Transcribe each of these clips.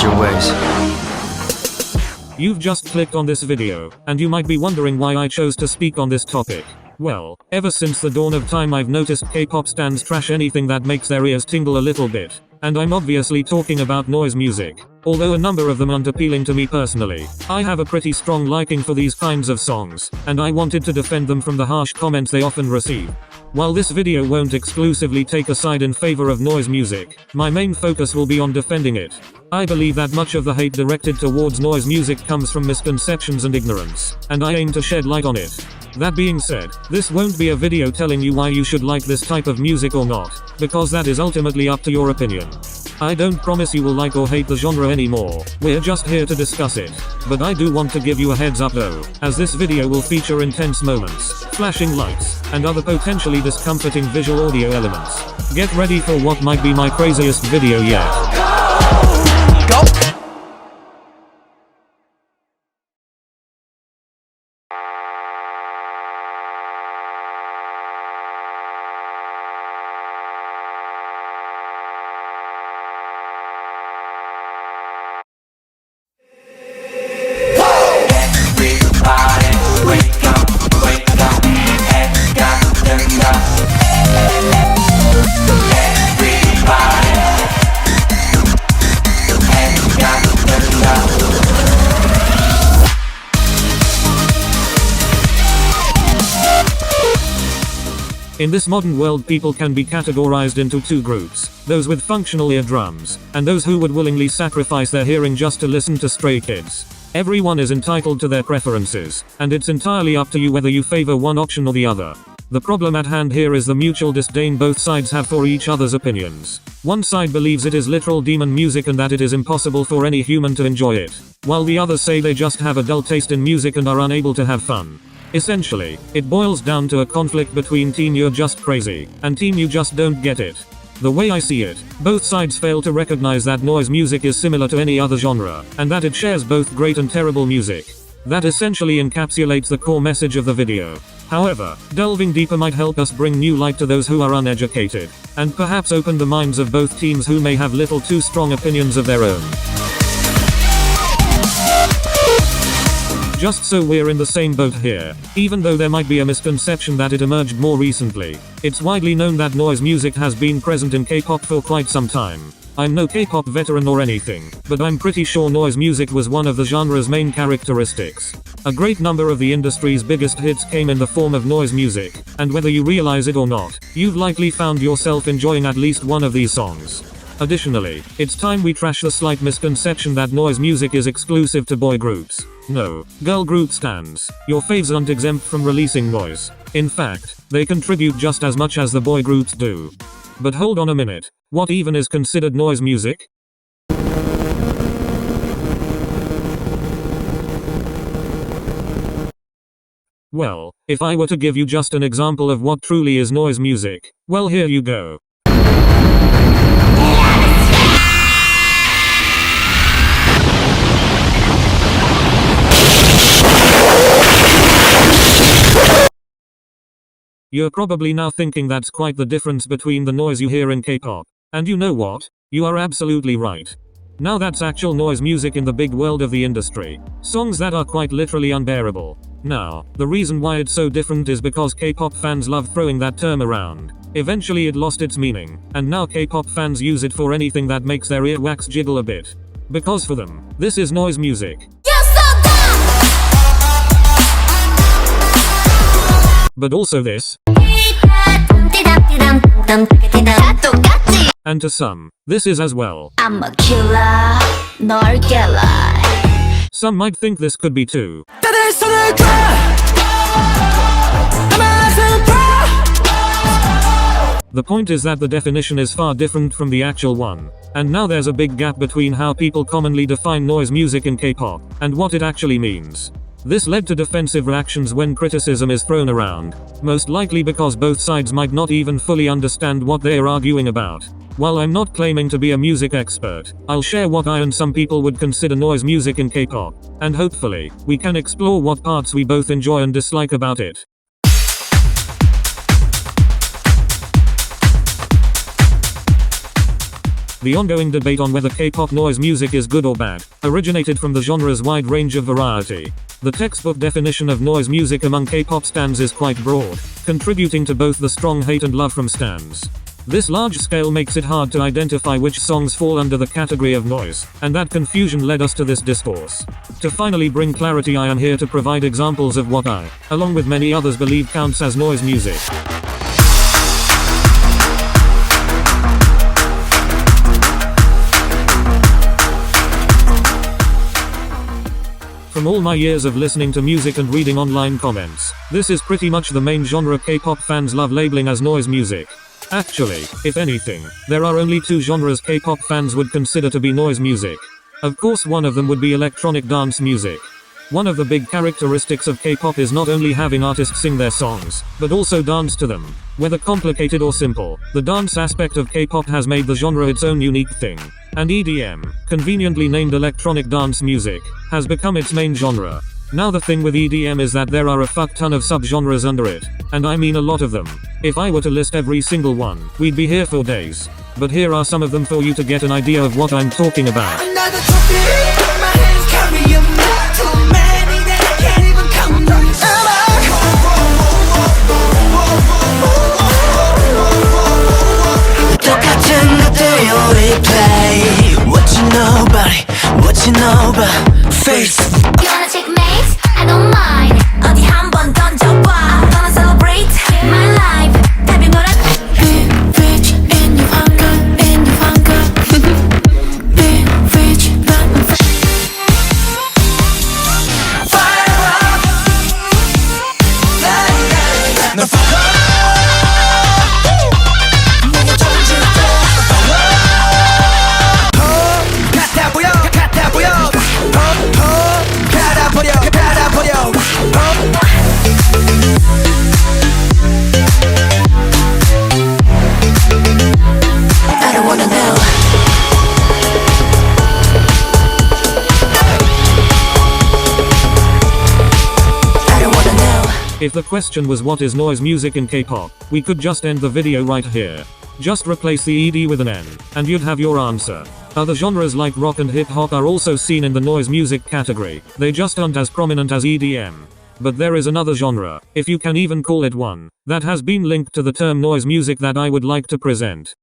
change your ways. You've just clicked on this video, and you might be wondering why I chose to speak on this topic. Well, ever since the dawn of time I've noticed K-pop stans trash anything that makes their ears tingle a little bit. And I'm obviously talking about noise music. Although a number of them aren't appealing to me personally, I have a pretty strong liking for these kinds of songs, and I wanted to defend them from the harsh comments they often receive. While this video won't exclusively take a side in favor of noise music, my main focus will be on defending it. I believe that much of the hate directed towards noise music comes from misconceptions and ignorance, and I aim to shed light on it. That being said, this won't be a video telling you why you should like this type of music or not, because that is ultimately up to your opinion. I don't promise you will like or hate the genre anymore, we're just here to discuss it. But I do want to give you a heads up though, as this video will feature intense moments, flashing lights, and other potentially discomforting visual audio elements. Get ready for what might be my craziest video yet. Go! In this modern world, people can be categorized into two groups, those with functional eardrums, and those who would willingly sacrifice their hearing just to listen to Stray Kids. Everyone is entitled to their preferences, and it's entirely up to you whether you favor one option or the other. The problem at hand here is the mutual disdain both sides have for each other's opinions. One side believes it is literal demon music and that it is impossible for any human to enjoy it, while the others say they just have a dull taste in music and are unable to have fun. Essentially, it boils down to a conflict between team you're just crazy, and team you just don't get it. The way I see it, both sides fail to recognize that noise music is similar to any other genre, and that it shares both great and terrible music. That essentially encapsulates the core message of the video. However, delving deeper might help us bring new light to those who are uneducated, and perhaps open the minds of both teams who may have little too strong opinions of their own. Just so we're in the same boat here, even though there might be a misconception that it emerged more recently, it's widely known that noise music has been present in K-pop for quite some time. I'm no K-pop veteran or anything, but I'm pretty sure noise music was one of the genre's main characteristics. A great number of the industry's biggest hits came in the form of noise music, and whether you realize it or not, you've likely found yourself enjoying at least one of these songs. Additionally, it's time we trash the slight misconception that noise music is exclusive to boy groups. No, girl group stans, your faves aren't exempt from releasing noise. In fact, they contribute just as much as the boy groups do. But hold on a minute, what even is considered noise music? Well, if I were to give you just an example of what truly is noise music, well, here you go. You're probably now thinking that's quite the difference between the noise you hear in K-pop. And you know what? You are absolutely right. Now that's actual noise music in the big world of the industry. Songs that are quite literally unbearable. Now, the reason why it's so different is because K-pop fans love throwing that term around. Eventually it lost its meaning, and now K-pop fans use it for anything that makes their earwax jiggle a bit. Because for them, this is noise music. But also this. And to some, this is as well. I'm a killer, 널 깨라. Some might think this could be too. The point is that the definition is far different from the actual one. And now there's a big gap between how people commonly define noise music in K-pop, and what it actually means. This led to defensive reactions when criticism is thrown around, most likely because both sides might not even fully understand what they are arguing about. While I'm not claiming to be a music expert, I'll share what I and some people would consider noise music in K-pop, and hopefully, we can explore what parts we both enjoy and dislike about it. The ongoing debate on whether K-pop noise music is good or bad originated from the genre's wide range of variety. The textbook definition of noise music among K-pop stans is quite broad, contributing to both the strong hate and love from stans. This large scale makes it hard to identify which songs fall under the category of noise, and that confusion led us to this discourse. To finally bring clarity, I am here to provide examples of what I, along with many others, believe counts as noise music. From all my years of listening to music and reading online comments, this is pretty much the main genre K-pop fans love labeling as noise music. Actually, if anything, there are only two genres K-pop fans would consider to be noise music. Of course, one of them would be electronic dance music. One of the big characteristics of K-pop is not only having artists sing their songs, but also dance to them. Whether complicated or simple, the dance aspect of K-pop has made the genre its own unique thing. And EDM, conveniently named electronic dance music, has become its main genre. Now the thing with EDM is that there are a fuck ton of subgenres under it, and I mean a lot of them. If I were to list every single one, we'd be here for days. But here are some of them for you to get an idea of what I'm talking about. Another topic, my hands carry a map. Too many that I can't even count them. 똑같은 것들요 replay. What you know about it? What you know about face? You wanna take mates? I don't mind. 어디 한번 던져봐. Gonna celebrate my life. 답이 뭐라? Be rich in your hunger, in your hunger. Be rich, but Fire up. 널 fuck up. 내게 던질 때 같아 보여, 같아 보여. 갈아버려, 갈아버려. I don't wanna know. I don't wanna know. If the question was what is noise music in K-pop, we could just end the video right here. Just replace the ED with an N, and you'd have your answer. Other genres like rock and hip-hop are also seen in the noise music category, they just aren't as prominent as EDM. But there is another genre, if you can even call it one, that has been linked to the term noise music that I would like to present.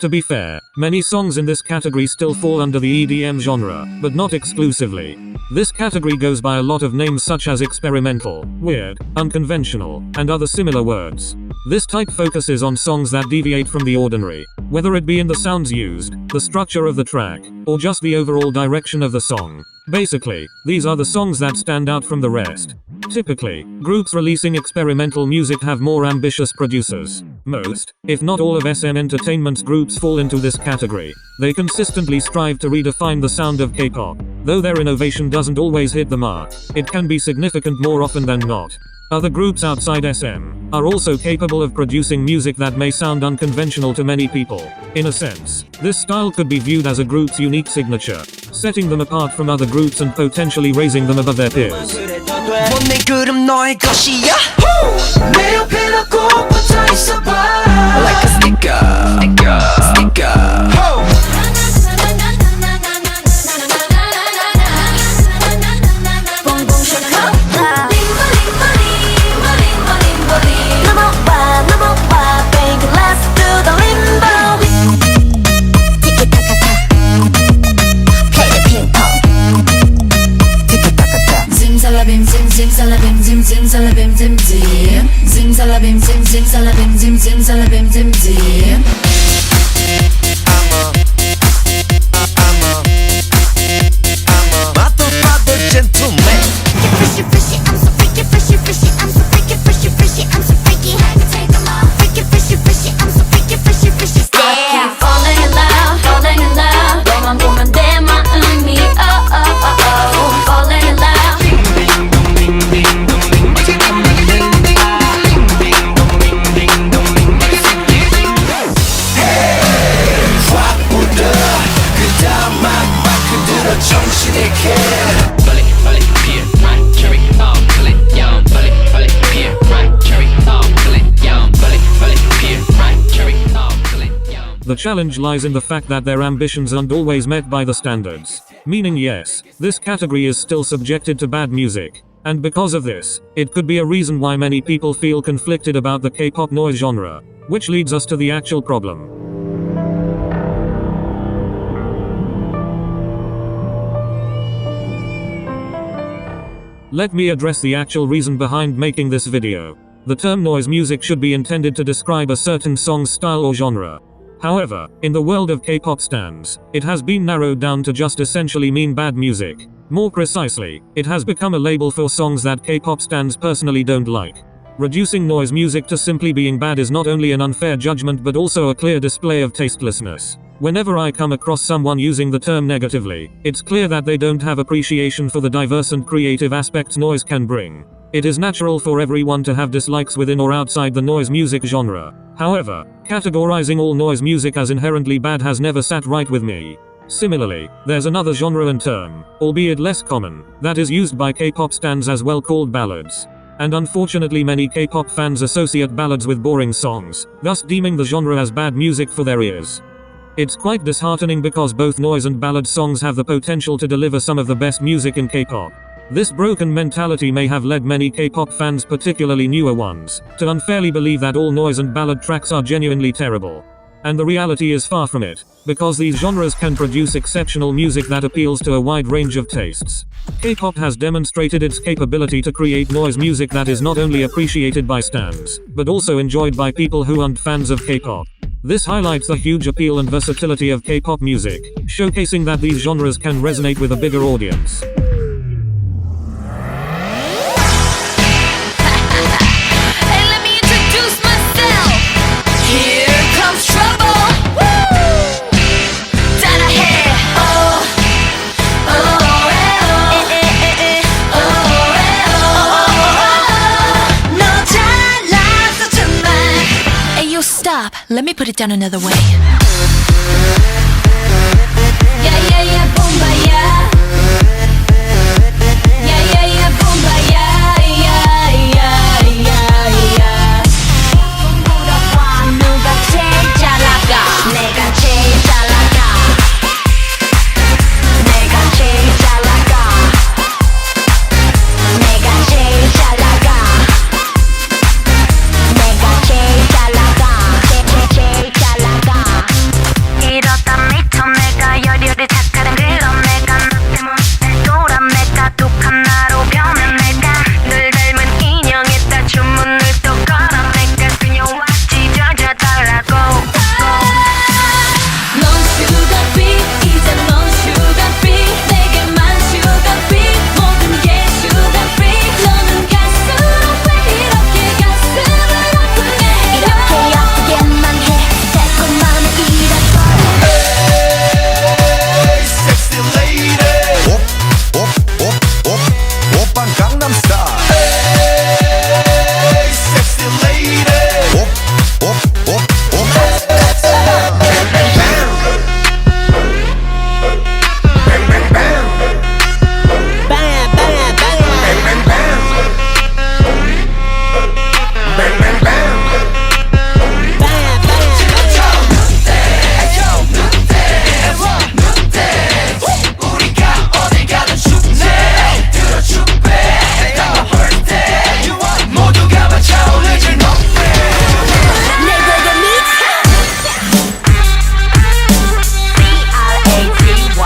To be fair, many songs in this category still fall under the EDM genre, but not exclusively. This category goes by a lot of names such as experimental, weird, unconventional, and other similar words. This type focuses on songs that deviate from the ordinary, whether it be in the sounds used, the structure of the track, or just the overall direction of the song. Basically, these are the songs that stand out from the rest. Typically, groups releasing experimental music have more ambitious producers. Most, if not all of SM Entertainment's groups fall into this category. They consistently strive to redefine the sound of K-pop. Though their innovation doesn't always hit the mark, it can be significant more often than not. Other groups outside SM are also capable of producing music that may sound unconventional to many people. In a sense, this style could be viewed as a group's unique signature, setting them apart from other groups and potentially raising them above their peers. 내 그름 너의 것이야. 내 옆에 너 꼭 붙어 있어봐. Like a sticker, sticker. Zimzalabim zim zimzalabim zim zim zimzalabim zim zimzalabim zim zimzalabim zim zim. 마법받을 gentleman. Fishy, fishy, I'm so freaky, fishy, fishy, I'm so freaky, fishy, fishy, I'm so freaky. Had to take 'em off. Freaky, fishy, fishy, I'm so freaky, fishy, fishy. I keep falling in love, falling in love. 너만 보면 내 마음이 oh oh oh oh. Falling in love. 정신이 개. Bullet, bullet, yeah, my cherry, bullet, young, bullet, bullet. challenge lies in the fact that their ambitions aren't always met by the standards. Meaning yes, this category is still subjected to bad music. And because of this, it could be a reason why many people feel conflicted about the K-pop noise genre. Which leads us to the actual problem. Let me address the actual reason behind making this video. The term noise music should be intended to describe a certain song's style or genre. However, in the world of K-pop stans, it has been narrowed down to just essentially mean bad music. More precisely, it has become a label for songs that K-pop stans personally don't like. Reducing noise music to simply being bad is not only an unfair judgment but also a clear display of tastelessness. Whenever I come across someone using the term negatively, it's clear that they don't have appreciation for the diverse and creative aspects noise can bring. It is natural for everyone to have dislikes within or outside the noise music genre. However, categorizing all noise music as inherently bad has never sat right with me. Similarly, there's another genre and term, albeit less common, that is used by K-pop stans as well, called ballads. And unfortunately many K-pop fans associate ballads with boring songs, thus deeming the genre as bad music for their ears. It's quite disheartening because both noise and ballad songs have the potential to deliver some of the best music in K-pop. This broken mentality may have led many K-pop fans, particularly newer ones, to unfairly believe that all noise and ballad tracks are genuinely terrible. And the reality is far from it, because these genres can produce exceptional music that appeals to a wide range of tastes. K-pop has demonstrated its capability to create noise music that is not only appreciated by stans, but also enjoyed by people who aren't fans of K-pop. This highlights the huge appeal and versatility of K-pop music, showcasing that these genres can resonate with a bigger audience. Hey, let me introduce myself. Here comes trouble. Woo! That I had. Oh, oh, oh, oh, oh, no 잘났어 정말. Hey, yo, stop. Let me put it down another way. Yeah, yeah, yeah, bomba, yeah. Yeah, yeah, yeah, bomba, yeah, yeah, yeah, yeah, yeah. 물어봐, 누가 제일 잘 나가? 내가 제일 잘 나가. 내가 제일 잘 나가. 내가 제일 잘 나가. 내가 제일 잘 나가. 제일 잘 나가. 이러다 미쳐 내가 열혈이 착하단 그럼 내가 너 때문에 돌아 내가 독한 나로 변해 내가 늘 닮은 인형에다 주문을 또 걸어 내가 그녀와 찢어져 달라고 넌 슈가빛 이제 넌 슈가빛 내게만 슈가빛 모든 게 슈가빛 너는 갈수록 왜 이렇게 가슴을 아프게 이렇게 아프게만 해 달콤함에 잃어버려 Sexy lady. 오빤 강남 스타일. Hey, sexy lady. 우리가 어딜 가든 축제 들어 축배 다 birthday 모두가 다 차오르질 높게 내가 미쳐 B-R-A-T-Y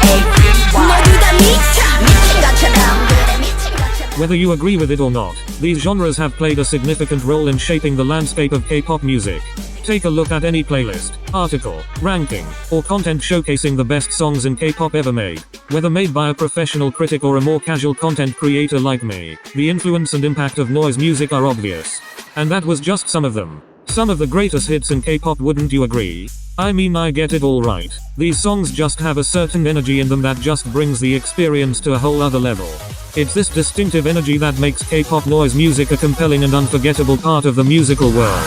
B-R-A-T-Y 모두 다 미쳐 미친 것처럼 그래 미친 것처럼 Whether you agree with it or not, these genres have played a significant role in shaping the landscape of K-pop music. Take a look at any playlist, article, ranking, or content showcasing the best songs in K-pop ever made. Whether made by a professional critic or a more casual content creator like me, the influence and impact of noise music are obvious. And that was just some of them. Some of the greatest hits in K-pop, wouldn't you agree? I mean, I get it all right. These songs just have a certain energy in them that just brings the experience to a whole other level. It's this distinctive energy that makes K-pop noise music a compelling and unforgettable part of the musical world.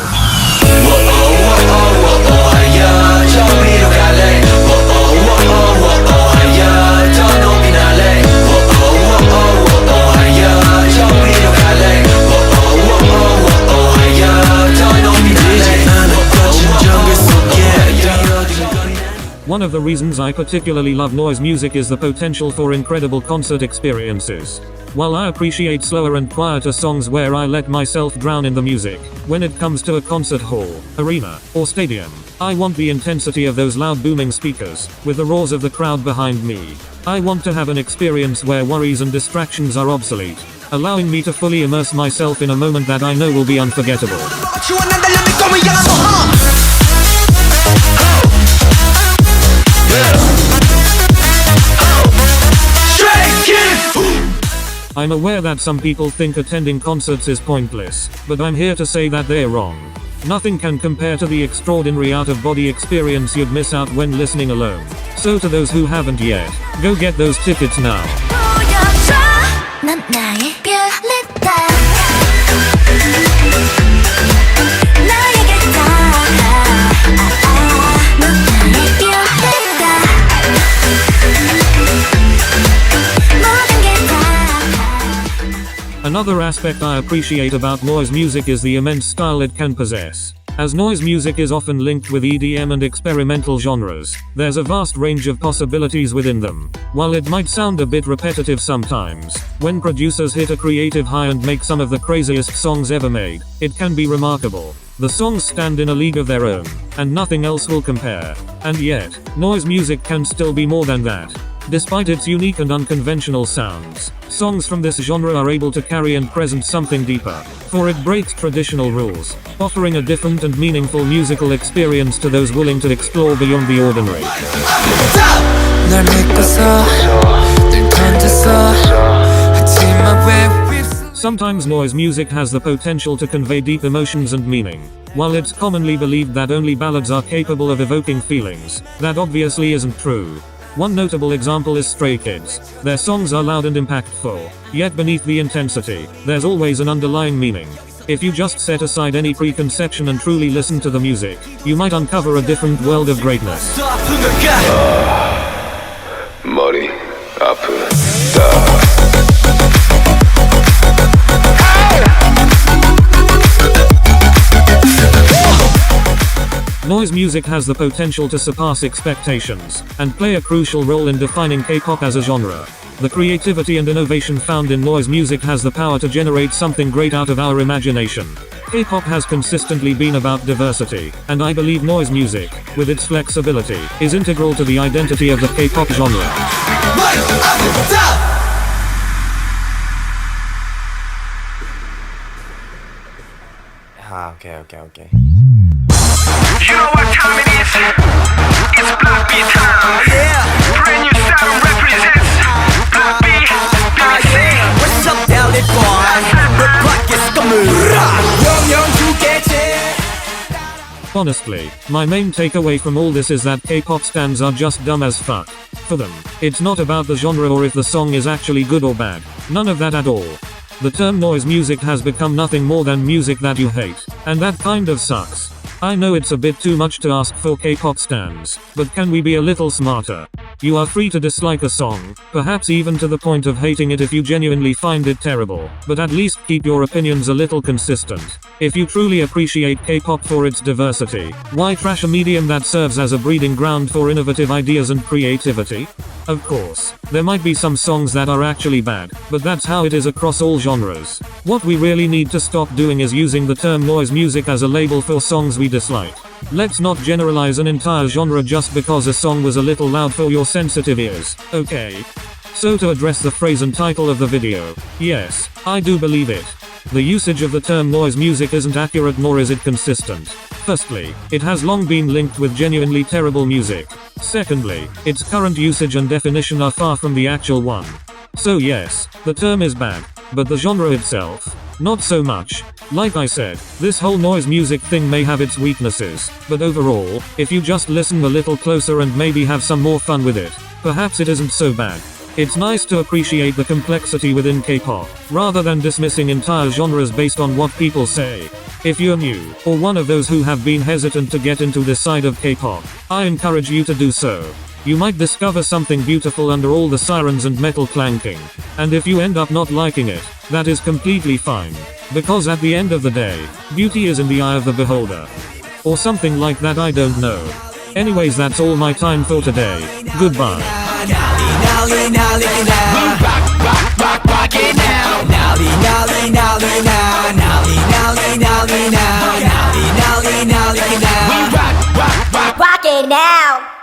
저 위로 갈래. 더 높이 날래. 저 위로 갈래. One of the reasons I particularly love noise music is the potential for incredible concert experiences. While I appreciate slower and quieter songs where I let myself drown in the music, when it comes to a concert hall, arena, or stadium, I want the intensity of those loud booming speakers, with the roars of the crowd behind me. I want to have an experience where worries and distractions are obsolete, allowing me to fully immerse myself in a moment that I know will be unforgettable. I'm aware that some people think attending concerts is pointless, but I'm here to say that they're wrong. Nothing can compare to the extraordinary out-of-body experience you'd miss out when listening alone. So to those who haven't yet, go get those tickets now. 넌 나의 별이다. 나에게 넌 나의 별이다. 모든 게 다. Another aspect I appreciate about noise music is the immense style it can possess. As noise music is often linked with EDM and experimental genres, there's a vast range of possibilities within them. While it might sound a bit repetitive sometimes, when producers hit a creative high and make some of the craziest songs ever made, it can be remarkable. The songs stand in a league of their own, and nothing else will compare. And yet, noise music can still be more than that. Despite its unique and unconventional sounds, songs from this genre are able to carry and present something deeper, for it breaks traditional rules, offering a different and meaningful musical experience to those willing to explore beyond the ordinary. Sometimes noise music has the potential to convey deep emotions and meaning. While it's commonly believed that only ballads are capable of evoking feelings, that obviously isn't true. One notable example is Stray Kids. Their songs are loud and impactful, yet beneath the intensity, there's always an underlying meaning. If you just set aside any preconception and truly listen to the music, you might uncover a different world of greatness. 머리 아프다. Noise music has the potential to surpass expectations, and play a crucial role in defining K-pop as a genre. The creativity and innovation found in noise music has the power to generate something great out of our imagination. K-pop has consistently been about diversity, and I believe noise music, with its flexibility, is integral to the identity of the K-pop genre. Okay. You know what time it is? It's Block B time. Yeah. Brand new sound represents Block B. What's up, Delhi boy? The clock is coming. Honestly, my main takeaway from all this is that K-pop stans are just dumb as fuck. For them, it's not about the genre or if the song is actually good or bad. None of that at all. The term noise music has become nothing more than music that you hate, and that kind of sucks. I know it's a bit too much to ask for K-pop stans, but can we be a little smarter? You are free to dislike a song, perhaps even to the point of hating it if you genuinely find it terrible, but at least keep your opinions a little consistent. If you truly appreciate K-pop for its diversity, why trash a medium that serves as a breeding ground for innovative ideas and creativity? Of course, there might be some songs that are actually bad, but that's how it is across all genres. What we really need to stop doing is using the term noise music as a label for songs we dislike. Let's not generalize an entire genre just because a song was a little loud for your sensitive ears, okay? So to address the phrase and title of the video, yes, I do believe it. The usage of the term noise music isn't accurate nor is it consistent. Firstly, it has long been linked with genuinely terrible music. Secondly, its current usage and definition are far from the actual one. So yes, the term is bad, but the genre itself, not so much. Like I said, this whole noise music thing may have its weaknesses, but overall, if you just listen a little closer and maybe have some more fun with it, perhaps it isn't so bad. It's nice to appreciate the complexity within K-pop, rather than dismissing entire genres based on what people say. If you're new, or one of those who have been hesitant to get into this side of K-pop, I encourage you to do so. You might discover something beautiful under all the sirens and metal clanking. And if you end up not liking it, that is completely fine. Because at the end of the day, beauty is in the eye of the beholder. Or something like that, I don't know. Anyways, that's all my time for today. Goodbye. Nolly, nolly, now. Rock it now. Nolly, nolly, nolly, now. Nolly, nolly, nolly, now. Nolly, nolly, nolly, now. Rock it now.